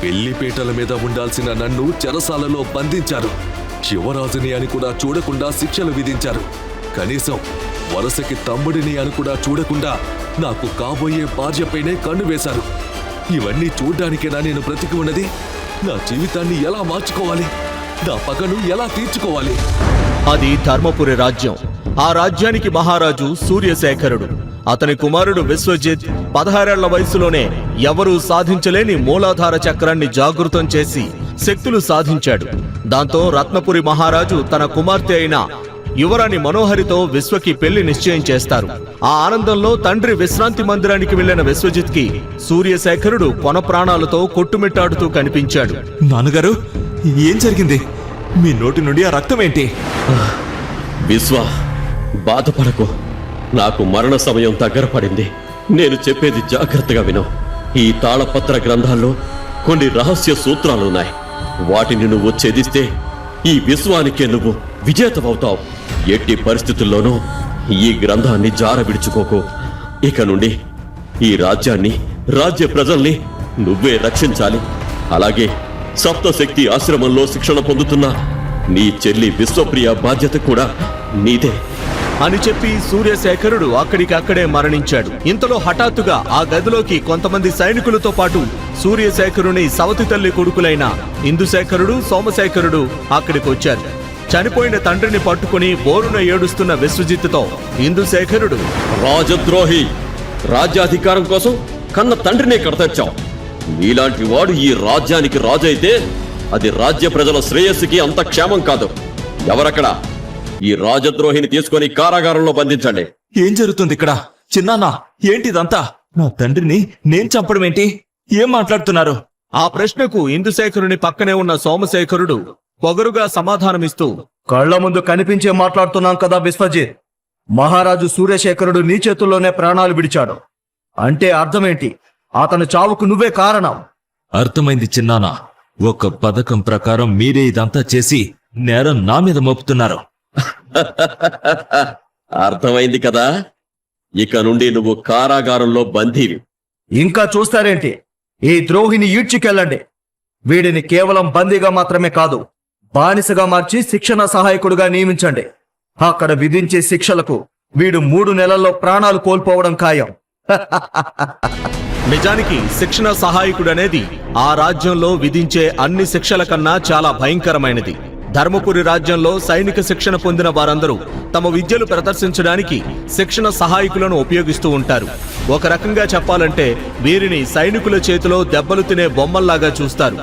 పెళ్లిపేటల మీద ఉండాల్సిన నన్ను చెరసాలలో బంధించారు. యువరాజుని అని కూడా చూడకుండా శిక్షలు విధించారు. కనీసం వరసకి తమ్ముడిని అని కూడా చూడకుండా నాకు కాబోయే భార్యపైనే కన్ను వేశారు. ఇవన్నీ చూడ్డానికేనా నేను బ్రతికి ఉన్నది? నా జీవితాన్ని ఎలా మార్చుకోవాలి? నా పగను ఎలా తీర్చుకోవాలి? అది ధర్మపురి రాజ్యం. ఆ రాజ్యానికి మహారాజు సూర్యశేఖరుడు. అతని కుమారుడు విశ్వజిత్ 16 ఏళ్ల వయసులోనే ఎవరూ సాధించలేని మూలాధార చక్రాన్ని జాగృతం చేసి శక్తులు సాధించాడు. దాంతో రత్నపురి మహారాజు తన కుమార్తె అయిన యువరాణి మనోహరితో విశ్వకి పెళ్లి నిశ్చయం చేస్తారు. ఆ ఆనందంలో తండ్రి విశ్రాంతి మందిరానికి వెళ్లిన విశ్వజిత్ కి సూర్యశేఖరుడు కొన ప్రాణాలతో కొట్టుమిట్టాడుతూ కనిపించాడు. నాన్నగారు, ఏం జరిగింది? మీ నోటి నుండి ఆ రక్తం ఏంటి? విశ్వ, బాధపడకు. నాకు మరణ సమయం దగ్గర పడింది. నేను చెప్పేది జాగ్రత్తగా విను. ఈ తాళపత్ర గ్రంథాల్లో కొన్ని రహస్య సూత్రాలున్నాయి. వాటిని నువ్వు ఛేదిస్తే ఈ విశ్వానికే నువ్వు విజేతవవుతావు. ఎట్టి పరిస్థితుల్లోనూ ఈ గ్రంథాన్ని జార విడుచుకోకు. ఇక నుండి ఈ రాజ్యాన్ని, రాజ్య ప్రజల్ని నువ్వే రక్షించాలి. అలాగే సప్తశక్తి ఆశ్రమంలో శిక్షణ పొందుతున్న నీ చెల్లి విశ్వప్రియ బాధ్యత కూడా నీదే అని చెప్పి సూర్యశేఖరుడు అక్కడికక్కడే మరణించాడు. ఇంతలో హఠాత్తుగా ఆ గదిలోకి కొంతమంది సైనికులతో పాటు సూర్యశేఖరుని సవతి తల్లి కొడుకులైన ఇందుశేఖరుడు, సోమశేఖరుడు అక్కడికి వచ్చారు. చనిపోయిన తండ్రిని పట్టుకుని బోరున ఏడుస్తున్న విశ్వజిత్తుతో ఇందుశేఖరుడు, రాజద్రోహి, రాజ్యాధికారం కోసం కన్న తండ్రినే కడతెచ్చావు. నీలాంటి వాడు ఈ రాజ్యానికి రాజు అయితే అది రాజ్య ప్రజల శ్రేయస్సుకి అంత క్షేమం కాదు. ఎవరక్కడ? ఈ రాజద్రోహిని తీసుకొని కారాగారంలో బంధించండి. ఏం జరుగుతుంది ఇక్కడ? చిన్నాన్న, ఏంటిదంతా? నా తండ్రిని నేను చంపడం ఏంటి? ఏం మాట్లాడుతున్నారు? ఆ ప్రశ్నకు ఇందుశేఖరుని పక్కనే ఉన్న సోమశేఖరుడు పొగరుగా సమాధానమిస్తూ, కళ్ల ముందు కనిపించే మాట్లాడుతున్నాం కదా విశ్వజిత్. మహారాజు సూర్యశేఖరుడు నీ చేతుల్లోనే ప్రాణాలు విడిచాడు అంటే అర్థమేంటి? అతను చావుకు నువ్వే కారణం. అర్థమైంది చిన్నాన్న. ఒక పథకం ప్రకారం మీరే ఇదంతా చేసి నేరం నా మీద మోపుతున్నారు. అర్థమైంది కదా? ఇక నుండి నువ్వు కారాగారంలో బందీవి. ఇంకా చూస్తారేంటి? ఈ ద్రోహిని ఈడ్చికెళ్ళండి. వీడిని కేవలం బందీగా మాత్రమే కాదు, బానిసగా మార్చి శిక్షణ సహాయకుడుగా నియమించండి. అక్కడ విధించే శిక్షలకు వీడు 3 నెలల్లో ప్రాణాలు కోల్పోవడం ఖాయం. నిజానికి శిక్షణ సహాయకుడనేది ఆ రాజ్యంలో విధించే అన్ని శిక్షల కన్నా చాలా భయంకరమైనది. ధర్మపురి రాజ్యంలో సైనిక శిక్షణ పొందిన వారందరూ తమ విద్యలు ప్రదర్శించడానికి శిక్షణ సహాయకులను ఉపయోగిస్తూ ఉంటారు. ఒక రకంగా చెప్పాలంటే వీరిని సైనికుల చేతిలో దెబ్బలు తినే బొమ్మల్లాగా చూస్తారు.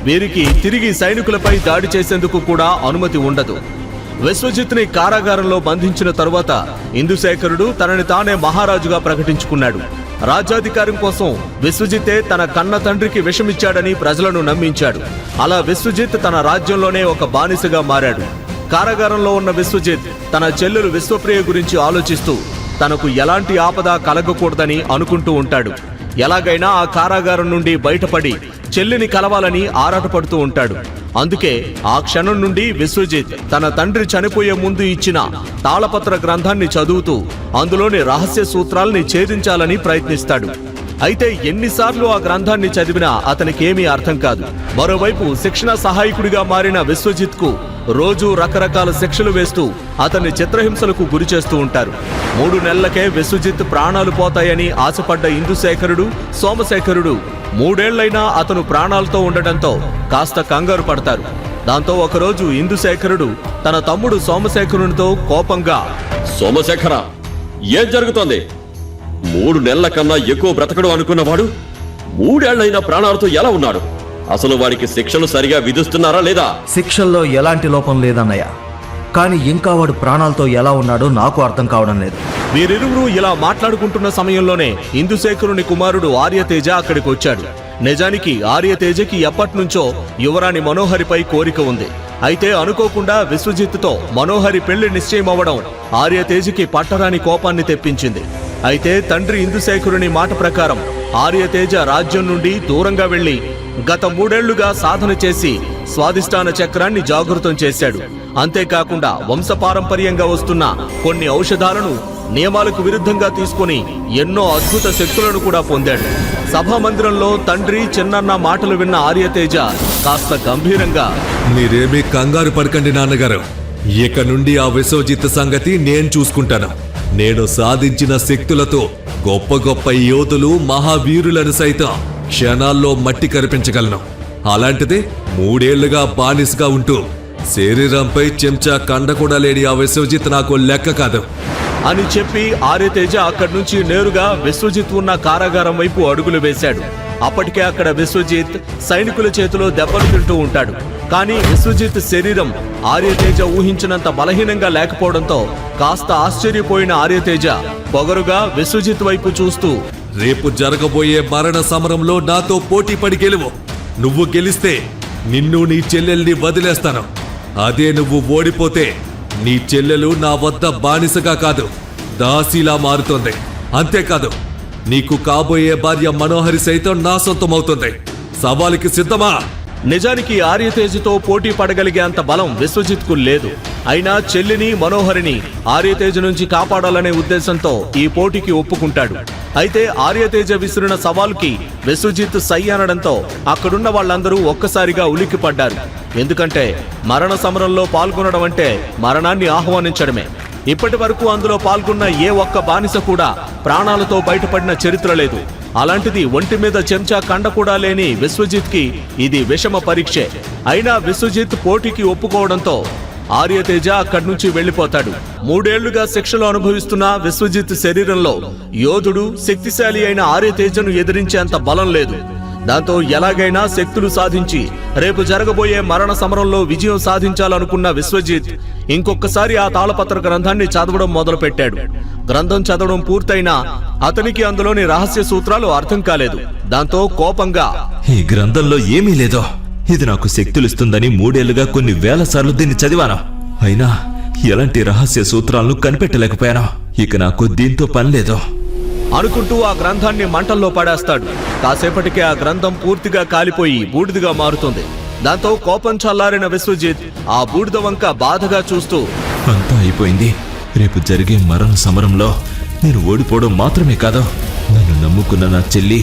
వీరికి తిరిగి సైనికులపై దాడి చేసేందుకు కూడా అనుమతి ఉండదు. విశ్వజిత్ని కారాగారంలో బంధించిన తరువాత ఇందుశేఖరుడు తనని తానే మహారాజుగా ప్రకటించుకున్నాడు. రాజ్యాధికారం కోసం విశ్వజిత్తే తన కన్న తండ్రికి విషమిచ్చాడని ప్రజలను నమ్మించాడు. అలా విశ్వజిత్ తన రాజ్యంలోనే ఒక బానిసగా మారాడు. కారాగారంలో ఉన్న విశ్వజిత్ తన చెల్లెలు విశ్వప్రియ గురించి ఆలోచిస్తూ తనకు ఎలాంటి ఆపద కలగకూడదని అనుకుంటూ ఉంటాడు. ఎలాగైనా ఆ కారాగారం నుండి బయటపడి చెల్లిని కలవాలని ఆరాటపడుతూ ఉంటాడు. అందుకే ఆ క్షణం నుండి విశ్వజిత్ తన తండ్రి చనిపోయే ముందు ఇచ్చిన తాళపత్ర గ్రంథాన్ని చదువుతూ అందులోని రహస్య సూత్రాల్ని ఛేదించాలని ప్రయత్నిస్తాడు. అయితే ఎన్నిసార్లు ఆ గ్రంథాన్ని చదివినా అతనికేమీ అర్థం కాదు. మరోవైపు శిక్షణ సహాయకుడిగా మారిన విశ్వజిత్ కు రోజు రకరకాల శిక్షలు వేస్తూ అతన్ని చిత్రహింసలకు గురి చేస్తూ ఉంటారు. 3 నెలలకే విశ్వజిత్ ప్రాణాలు పోతాయని ఆశపడ్డ ఇందుశేఖరుడు, సోమశేఖరుడు 3 ఏళ్లైనా అతను ప్రాణాలతో ఉండటంతో కాస్త కంగారు పడతారు. దాంతో ఒకరోజు ఇందుశేఖరుడు తన తమ్ముడు సోమశేఖరునితో కోపంగా, సోమశేఖర, ఏం జరుగుతోంది? 3 నెలల కన్నా ఎక్కువ బ్రతకడు అనుకున్నవాడు 3 ఏళ్లైనా ప్రాణాలతో ఎలా ఉన్నాడు? అసలు వాడికి శిక్షలు సరిగా విధిస్తున్నారా లేదా? శిక్షల్లో ఎలాంటి లోపం లేదన్నయ్య, కానీ ఇంకా వాడు ప్రాణాలతో ఎలా ఉన్నాడో నాకు అర్థం కావడం లేదు. వీరిరువురు ఇలా మాట్లాడుకుంటున్న సమయంలోనే ఇందుశేఖరుని కుమారుడు ఆర్యతేజ అక్కడికి వచ్చాడు. నిజానికి ఆర్యతేజకి ఎప్పటినుంచో యువరాణి మనోహరిపై కోరిక ఉంది. అయితే అనుకోకుండా విశ్వజిత్తుతో మనోహరి పెళ్లి నిశ్చయమవ్వడం ఆర్యతేజకి పట్టరాని కోపాన్ని తెప్పించింది. అయితే తండ్రి ఇందుశేఖరుని మాట ప్రకారం ఆర్యతేజ రాజ్యం నుండి దూరంగా వెళ్లి గత 3 ఏళ్లుగా సాధన చేసి స్వాదిష్టాన చక్రాన్ని జాగృతం చేశాడు. అంతేకాకుండా వంశపారంపర్యంగా వస్తున్న కొన్ని ఔషధాలను నియమాలకు విరుద్ధంగా తీసుకొని ఎన్నో అద్భుత శక్తులను కూడా పొందాడు. సభా మందిరంలో తండ్రి చిన్నన్న మాటలు విన్న ఆర్యతేజ కాస్త గంభీరంగా, మీరేమీ కంగారు పడకండి నాన్నగారు. ఇక నుండి ఆ విశ్వజిత్ సంగతి నేను చూసుకుంటాను. నేను సాధించిన శక్తులతో గొప్ప గొప్ప యోధులు మహావీరులను సైతం క్షణాల్లో మట్టి కరిపించగలను. అలాంటిది 3 ఏళ్లుగా బానిసగా ఉంటూ శరీరంపై చెంచా కండ కూడా లేని ఆ విశ్వజిత్ నాకు లెక్క కాదు అని చెప్పి ఆర్యతేజ అక్కడి నుంచి నేరుగా విశ్వజిత్ ఉన్న కారాగారం వైపు అడుగులు వేశాడు. అప్పటికే అక్కడ విశ్వజిత్ సైనికుల చేతిలో దెబ్బలు తింటూ ఉంటాడు. కానీ విశ్వజిత్ శరీరం ఆర్యతేజ ఊహించినంత బలహీనంగా లేకపోవడంతో కాస్త ఆశ్చర్యపోయిన ఆర్యతేజ పొగరుగా విశ్వజిత్ వైపు చూస్తూ, రేపు జరగబోయే మరణ సమరంలో నాతో పోటీ పడి గెలువు. నువ్వు గెలిస్తే నిన్ను నీ చెల్లెల్ని వదిలేస్తాను. అదే నువ్వు ఓడిపోతే నీ చెల్లెలు నా వద్ద బానిసగా కాదు దాసీలా మారుతుంది. అంతేకాదు, నీకు కాబోయే భార్య మనోహరి సైతం నా సొంతమవుతుంది. సవాలుకి సిద్ధమా? నిజానికి ఆర్యతేజతో పోటీ పడగలిగే అంత బలం విశ్వజిత్కు లేదు. అయినా చెల్లిని మనోహరిని ఆర్యతేజ నుంచి కాపాడాలనే ఉద్దేశంతో ఈ పోటీకి ఒప్పుకుంటాడు. అయితే ఆర్యతేజ విసిరిన సవాలుకి విశ్వజిత్ సై అనడంతో అక్కడున్న వాళ్ళందరూ ఒక్కసారిగా ఉలిక్కిపడ్డారు. ఎందుకంటే మరణ సమరంలో పాల్గొనడం అంటే మరణాన్ని ఆహ్వానించడమే. ఇప్పటి వరకు అందులో పాల్గొన్న ఏ ఒక్క బానిస కూడా ప్రాణాలతో బయటపడిన చరిత్ర లేదు. అలాంటిది ఒంటి మీద చెంచా కండ కూడా లేని విశ్వజిత్ కి ఇది విషమ పరీక్షే. అయినా విశ్వజిత్ పోటీకి ఒప్పుకోవడంతో ఆర్యతేజ అక్కడి నుంచి వెళ్లిపోతాడు. 3 ఏళ్లుగా శిక్షలు అనుభవిస్తున్న విశ్వజిత్ శరీరంలో యోధుడు శక్తిశాలి అయిన ఆర్యతేజను ఎదిరించేంత బలం లేదు. దాంతో ఎలాగైనా శక్తులు సాధించి రేపు జరగబోయే మరణ సమరంలో విజయం సాధించాలనుకున్న విశ్వజిత్ ఇంకొకసారి ఆ తాళపత్ర గ్రంథాన్ని చదవడం మొదలుపెట్టాడు. గ్రంథం చదవడం పూర్తయినా అతనికి అందులోని రహస్య సూత్రాలు అర్థం కాలేదు. దాంతో కోపంగా, ఈ గ్రంథంలో ఏమీ లేదో. ఇది నాకు శక్తులిస్తుందని 3 ఏళ్లుగా కొన్ని వేల సార్లు దీన్ని చదివాను. అయినా ఎలాంటి రహస్య సూత్రాలను కనిపెట్టలేకపోయాను. ఇక నాకు దీంతో పని లేదు అనుకుంటూ ఆ గ్రంథాన్ని మంటల్లో పడేస్తాడు. కాసేపటికే ఆ గ్రంథం పూర్తిగా కాలిపోయి బూడిదగా మారుతుంది. దాంతో కోపం చల్లారిన విశ్వజిత్ ఆ బూడిద వంక బాధగా చూస్తూ, అంతా అయిపోయింది. రేపు జరిగే మరణ సమరంలో నేను ఓడిపోవడం మాత్రమే కాదు, నన్ను నమ్ముకున్న నా చెల్లి,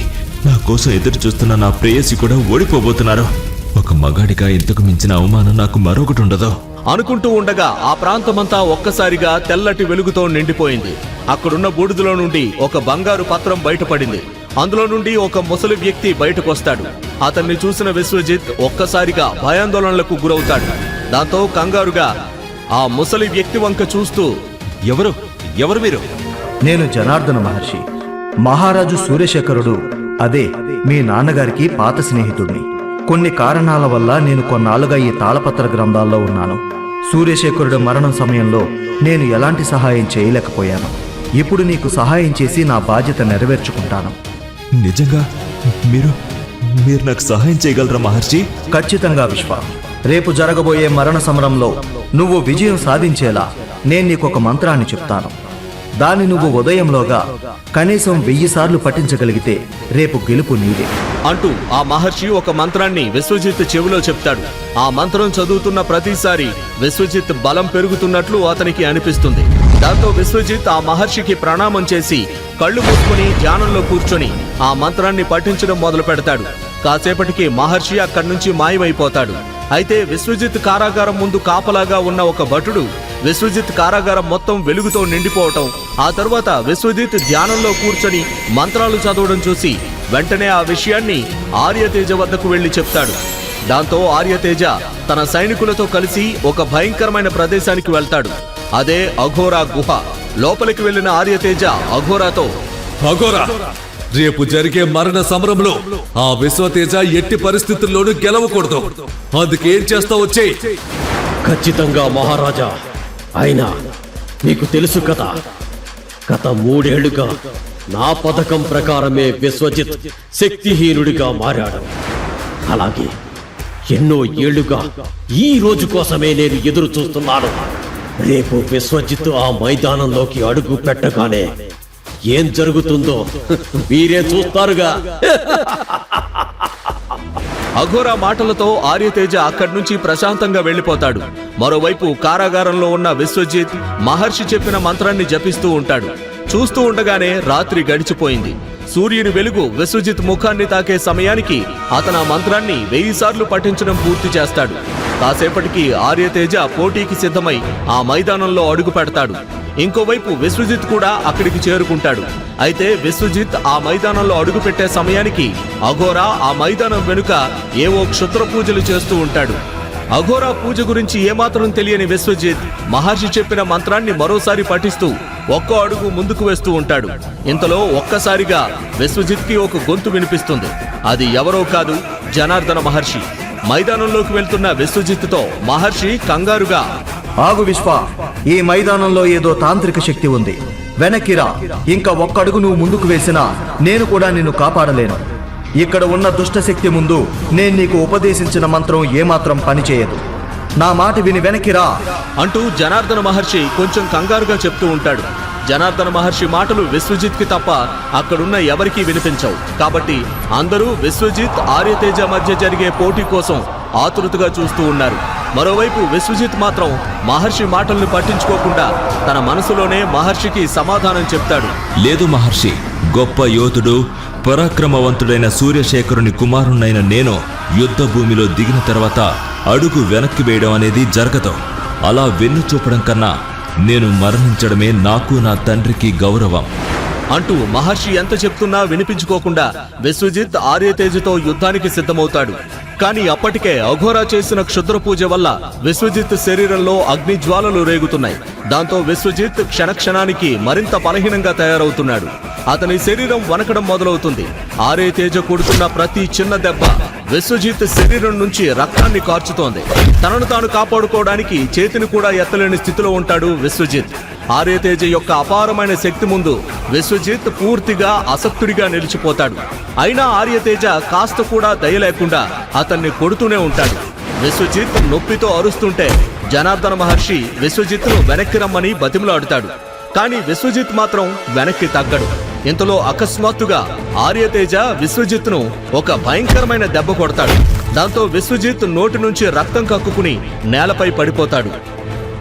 నా కోసం ఎదురు చూస్తున్న నా ప్రేయసి కూడా ఓడిపోబోతున్నారు. ఒక మగాడిగా ఇంతకు మించిన అవమానం నాకు మరొకటి ఉండదు అనుకుంటూ ఉండగా ఆ ప్రాంతమంతా ఒక్కసారిగా తెల్లటి వెలుగుతో నిండిపోయింది. అక్కడున్న బూడిదలో నుండి ఒక బంగారు పత్రం బయటపడింది. అందులో నుండి ఒక ముసలి వ్యక్తి బయటకొస్తాడు. అతన్ని చూసిన విశ్వజిత్ ఒక్కసారిగా భయాందోళనలకు గురవుతాడు. దాంతో కంగారుగా ఆ ముసలి వ్యక్తి వంక చూస్తూ, ఎవరు మీరు? నేను జనార్దన మహర్షి, మహారాజు సూర్యశేఖరుడు, అదే మీ నాన్నగారికి పాత స్నేహితుడిని. కొన్ని కారణాల వల్ల నేను కొన్నాళ్ళుగా ఈ తాళపత్ర గ్రంథాల్లో ఉన్నాను. సూర్యశేఖరుడు మరణం సమయంలో నేను ఎలాంటి సహాయం చేయలేకపోయాను. ఇప్పుడు నీకు సహాయం చేసి నా బాధ్యత నెరవేర్చుకుంటాను. నిజంగా మీరు నాకు సహాయం చేయగలరా మహర్షి? ఖచ్చితంగా విశ్వ. రేపు జరగబోయే మరణ సమరంలో నువ్వు విజయం సాధించేలా నేను నీకొక మంత్రాన్ని చెప్తాను. దాన్ని నువ్వు ఉదయంలోగా కనీసం 1000 సార్లు పఠించగలిగితే రేపు గెలుపు నీదే అంటూ ఆ మహర్షి ఒక మంత్రాన్ని విశ్వజిత్ చెవిలో చెప్తాడు. ఆ మంత్రం చదువుతున్న ప్రతిసారి విశ్వజిత్ బలం పెరుగుతున్నట్లు అతనికి అనిపిస్తుంది. దాంతో విశ్వజిత్ ఆ మహర్షికి ప్రణామం చేసి కళ్ళు మూసుకుని ధ్యానంలో కూర్చొని ఆ మంత్రాన్ని పఠించడం మొదలు పెడతాడు. కాసేపటికి మహర్షి అక్కడి నుంచి మాయమైపోతాడు. అయితే విశ్వజిత్ కారాగారం ముందు కాపలాగా ఉన్న ఒక భటుడు విశ్వజిత్ కారాగారం మొత్తం వెలుగుతో నిండిపోవటం, ఆ తర్వాత విశ్వజిత్ ధ్యానంలో కూర్చొని మంత్రాలు చదవడం చూసి వెంటనే ఆ విషయాన్ని ఆర్యతేజ వద్దకు వెళ్లి చెప్తాడు. దాంతో ఆర్యతేజ తన సైనికులతో కలిసి ఒక భయంకరమైన ప్రదేశానికి వెళ్తాడు. అదే అఘోరా గుహ. లోపలికి వెళ్లిన ఆర్యతేజ అఘోరాతో, అఘోరా, రేపు జరిగే మరణ సమరంలో ఆ విశ్వతేజ ఎట్టి పరిస్థితుల్లోనూ గెలవకూడదు. అందుకేం చేస్తావు? వచ్చేయ్. ఖచ్చితంగా మహారాజా. అయినా నీకు తెలుసు కదా, గత 3 ఏళ్లుగా నా పథకం ప్రకారమే విశ్వజిత్ శక్తిహీనుడిగా మారాడు. అలాగే ఎన్నో ఏళ్లుగా ఈ రోజు కోసమే నేను ఎదురు చూస్తున్నాను. రేపు విశ్వజిత్ ఆ మైదానంలోకి అడుగు పెట్టగానే ఏం జరుగుతుందో మీరే చూస్తారుగా. అఘోరా మాటలతో ఆర్యతేజ అక్కడి నుంచి ప్రశాంతంగా వెళ్లిపోతాడు. మరోవైపు కారాగారంలో ఉన్న విశ్వజిత్ మహర్షి చెప్పిన మంత్రాన్ని జపిస్తూ ఉంటాడు. చూస్తూ ఉండగానే రాత్రి గడిచిపోయింది. సూర్యుని వెలుగు విశ్వజిత్ ముఖాన్ని తాకే సమయానికి అతను ఆ మంత్రాన్ని 1000 సార్లు పఠించడం పూర్తి చేస్తాడు. కాసేపటికి ఆర్యతేజ పోటీకి సిద్ధమై ఆ మైదానంలో అడుగు పెడతాడు. ఇంకోవైపు విశ్వజిత్ కూడా అక్కడికి చేరుకుంటాడు. అయితే విశ్వజిత్ ఆ మైదానంలో అడుగు పెట్టే సమయానికి అఘోరా ఆ మైదానం వెనుక ఏవో క్షుద్ర పూజలు చేస్తూ ఉంటాడు. అఘోరా పూజ గురించి ఏమాత్రం తెలియని విశ్వజిత్ మహర్షి చెప్పిన మంత్రాన్ని మరోసారి పఠిస్తూ ఒక్కో అడుగు ముందుకు వేస్తూ ఉంటాడు. ఇంతలో ఒక్కసారిగా విశ్వజిత్కి ఒక గొంతు వినిపిస్తుంది. అది ఎవరో కాదు, జనార్దన మహర్షి. మైదానంలోకి వెళ్తున్న విశ్వజిత్తో మహర్షి కంగారుగా, ఆగు విశ్వ, ఈ మైదానంలో ఏదో తాంత్రిక శక్తి ఉంది. వెనక్కిరా. ఇంకా ఒక్క అడుగు నువ్వు ముందుకు వేసినా నేను కూడా నిన్ను కాపాడలేను. ఇక్కడ ఉన్న దుష్టశక్తి ముందు నేను నీకు ఉపదేశించిన మంత్రం ఏమాత్రం పనిచేయదు. నా మాట విని వెనక్కిరా అంటూ జనార్దన మహర్షి కొంచెం కంగారుగా చెప్తూ ఉంటాడు. జనార్దన మహర్షి మాటలు విశ్వజిత్కి తప్ప అక్కడున్న ఎవరికీ వినిపించవు. కాబట్టి అందరూ విశ్వజిత్ ఆర్యతేజ మధ్య జరిగే పోటీ కోసం ఆతృతగా చూస్తూ ఉన్నారు. మరోవైపు విశ్వజిత్ మాత్రం మహర్షి మాటల్ని పట్టించుకోకుండా తన మనసులోనే మహర్షికి సమాధానం చెప్తాడు. లేదు మహర్షి, గొప్ప యోధుడు పరాక్రమవంతుడైన సూర్యశేఖరుని కుమారుణ్ణైన నేను యుద్ధ భూమిలో దిగిన తర్వాత అడుగు వెనక్కి వేయడం అనేది జరగదు. అలా వెన్ను చూపడం కన్నా నేను మరణించడమే నాకు నా తండ్రికి గౌరవం అంటూ మహర్షి ఎంత చెప్తున్నా వినిపించుకోకుండా విశ్వజిత్ ఆర్యతేజతో యుద్ధానికి సిద్ధమవుతాడు. కానీ అప్పటికే అఘోరా చేసిన క్షుద్ర పూజ వల్ల విశ్వజిత్ శరీరంలో అగ్ని జ్వాలలు రేగుతున్నాయి. దాంతో విశ్వజిత్ క్షణక్షణానికి మరింత బలహీనంగా తయారవుతున్నాడు. అతని శరీరం వణకడం మొదలవుతుంది. ఆర్యతేజ కొడుతున్న ప్రతి చిన్న దెబ్బ విశ్వజిత్ శరీరం నుంచి రక్తాన్ని కార్చుతోంది. తనను తాను కాపాడుకోవడానికి చేతిని కూడా ఎత్తలేని స్థితిలో ఉంటాడు విశ్వజిత్. ఆర్యతేజ యొక్క అపారమైన శక్తి ముందు విశ్వజిత్ పూర్తిగా అసక్తుడిగా నిలిచిపోతాడు. అయినా ఆర్యతేజ కాస్త కూడా దయ లేకుండా అతన్ని కొడుతూనే ఉంటాడు. విశ్వజిత్ నొప్పితో అరుస్తుంటే జనార్దన మహర్షి విశ్వజిత్ను వెనక్కి రమ్మని బతిమలాడుతాడు. కానీ విశ్వజిత్ మాత్రం వెనక్కి తగ్గడు. ఇంతలో అకస్మాత్తుగా ఆర్యతేజ విశ్వజిత్ను ఒక భయంకరమైన దెబ్బ కొడతాడు. దాంతో విశ్వజిత్ నోటి నుంచి రక్తం కక్కుకుని నేలపై పడిపోతాడు.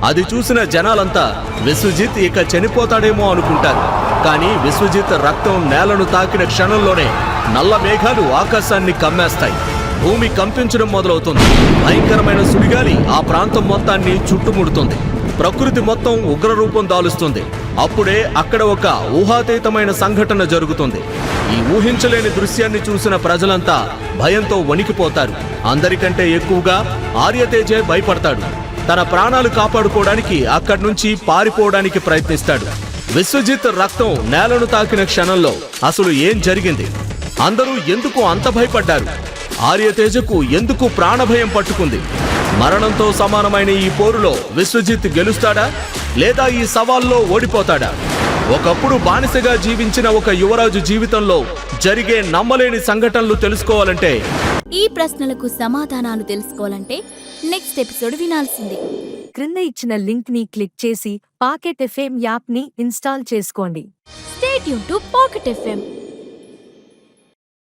అది చూసిన జనాలంతా విశ్వజిత్ ఇక చనిపోతాడేమో అనుకుంటారు. కానీ విశ్వజిత్ రక్తం నేలను తాకిన క్షణంలోనే నల్ల మేఘాలు ఆకాశాన్ని కమ్మేస్తాయి. భూమి కంపించడం మొదలవుతుంది. భయంకరమైన సుడిగాలి ఆ ప్రాంతం మొత్తాన్ని చుట్టుముడుతుంది. ప్రకృతి మొత్తం ఉగ్రరూపం దాలుస్తుంది. అప్పుడే అక్కడ ఒక ఊహాతీతమైన సంఘటన జరుగుతుంది. ఈ ఊహించలేని దృశ్యాన్ని చూసిన ప్రజలంతా భయంతో వణికిపోతారు. అందరికంటే ఎక్కువగా ఆర్యతేజే భయపడతాడు. తన ప్రాణాలు కాపాడుకోవడానికి అక్కడి నుంచి పారిపోవడానికి ప్రయత్నిస్తాడు. విశ్వజిత్ రక్తం నేలను తాకిన క్షణంలో అసలు ఏం జరిగింది? అందరూ ఎందుకు అంత భయపడ్డారు? ఆర్యతేజకు ఎందుకు ప్రాణభయం పట్టుకుంది? మరణంతో సమానమైన ఈ పోరులో విశ్వజిత్ గెలుస్తాడా లేదా ఈ సవాల్లో ఓడిపోతాడా? ఒకప్పుడు బానిసగా జీవించిన ఒక యువరాజు జీవితంలో జరిగే నమ్మలేని సంఘటనలు తెలుసుకోవాలంటే, ఈ ప్రశ్నలకు సమాధానాలు తెలుసుకోవాలంటే నెక్స్ట్ ఎపిసోడ్ వినాల్సిందే. క్రింద ఇచ్చిన లింక్ ని క్లిక్ చేసి పాకెట్ ఎఫ్ఎం యాప్ ని ఇన్స్టాల్ చేసుకోండి. Stay tune to pocket FM.